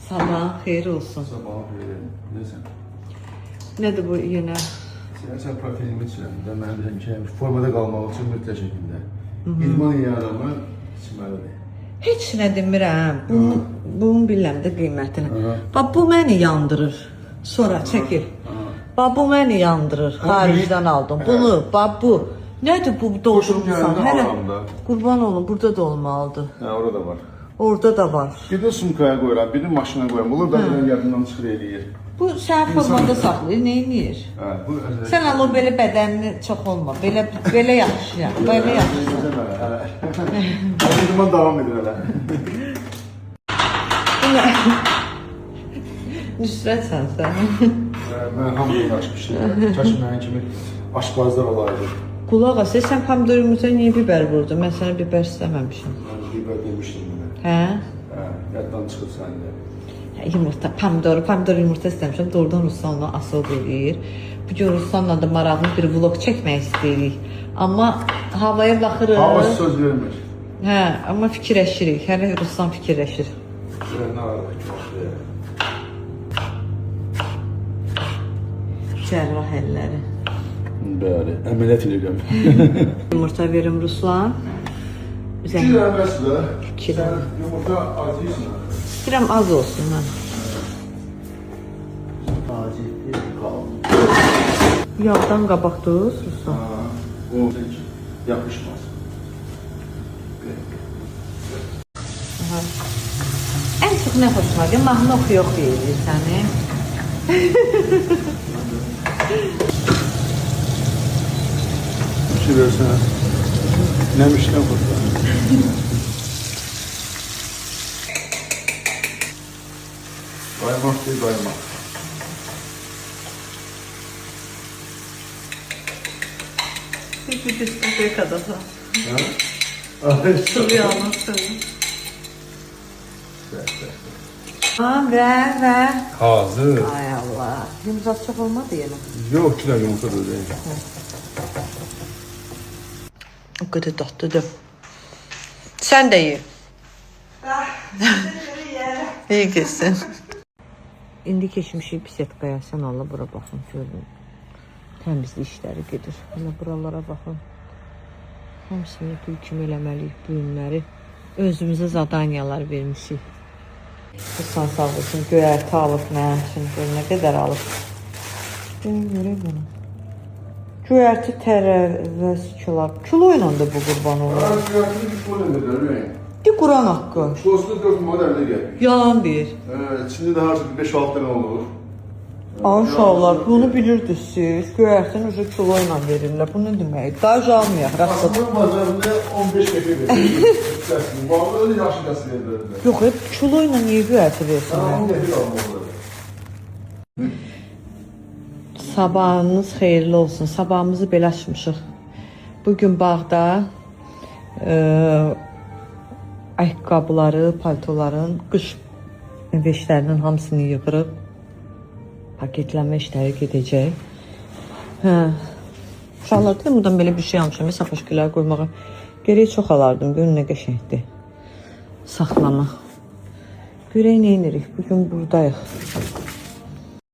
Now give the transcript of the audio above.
Sabahın xeyir olsun. Sabahın xeyir. Necəsən? Nədir bu yenə? Sən profilimi içirəndə mən dedim ki, formada qalmaq üçün mütləq şəkildə idman edən adamı içməlidir. Heç nə demirəm. Bunun bilirəm də qiymətini. Bax bu məni yandırır. Sonra çəkil. Bax bu məni yandırır. Xaricdən aldım. Bunu, bax bu. Nədir bu doldurmuşsan? Hələ qurban olun, burada da olmalıdır. Hə, orada var. Orada da var. Bir də sumkaya qoyuram, bir də maşına qoyuram. Olur da yadından çıxır eləyir. Bu sən formada saxlayır, neyniyir? Hə, bu Sən al o belə bədənini çox olma. Belə yaxşı ya. Belə yaxşı. İdman davam edir hələ. Nüsrətsən sən. Mən hamıdan açmışdım. Kaş mənim kimi aşbazlar olaydı. Qulaq as, sən pomidor yumurtaya niyə bibər vurdun? Mən sənə bibər istəməmişim. Mən bibər demişdim mənə. Hə? Hə, yaddan çıxıb səndə. Yumurta, pomidor yumurta istəmişəm. Doğrudan Ruslanla asıl eləyir. Bu gün Ruslanla da maraqlı bir vlog çəkmək istəyirik. Amma havaya baxırıq. Hava söz vermir. Hə, amma fikirləşirik. Hələ Ruslan fikirləşir. Nə arada ki, Cərrah əlləri. Bəli, əməliyyat edirəm. Yumurta verim Ruslan. Fikirəm məsələ. Fikirəm. Sən yumurta acıysan. İstəyirəm az olsun mən. Acı qalın. Yağdan qabaqdız Ruslan. O yapışmaz. Ən çox nə xoşuma gəlir? Mahnı oxuyur səni. Bir şey versene. Nəmişdən xoşlar. Qaymaq deyil, qaymaq. Bir diskotek adası. Hə? Ay, Sıvı anlatsın. Və. Hazır. Ay Allah. Yumurta çox olmadı yenə. Yox, 2 dənə yumurta da deyil. O qədər dadlıdır. Sən də ye. İyi kesin. İndi keçmişik bisetkaya. Sən Allah bura baxın, görün. Təmizlik işləri gedir. Hələ buralara baxın. Hamısını gül kimi eləməliyik bu günləri. Özümüzə zadaniyalar vermişik. Ruslan sağ olsun, göyərti alıb mənim üçün. Nə qədər alıb. Görək bunu. Göyərti tərəvəz kilo ilə də bu qurban olur. Göyərtini bir kilo edir, De Quran haqqı. Kilosunu 4 modelde gəlir. Yalan deyir. İçində də harca 5-6 dənə olur. Maşallah, bunu bilirdiniz siz. Göyərtini ucu kilo ilə verirlər. Bu nə deməkdir? Daha almayaq. Aslında bazarında 15 qəpik verir. Bağlı da yaxşı qəsr edir. Yox, hep kilo ilə niyə göyərti versinlər? 10 qəpik almalıdır. Sabahınız xeyirli olsun. Sabahımızı belə açmışıq. Bugün bağda ayaqqabıları, paltoların, qış veşlərinin hamısını yığırıq. Paketlənmə işləri gedəcək. Hə. Uşaqlar dedim, buradan belə bir şey almışam. Mesela paşkiləri qoymağa. Geriyə çox alardım. Görün nə qəşəngdir. Saxlama. Görək nə edirik? Bugün buradayıq.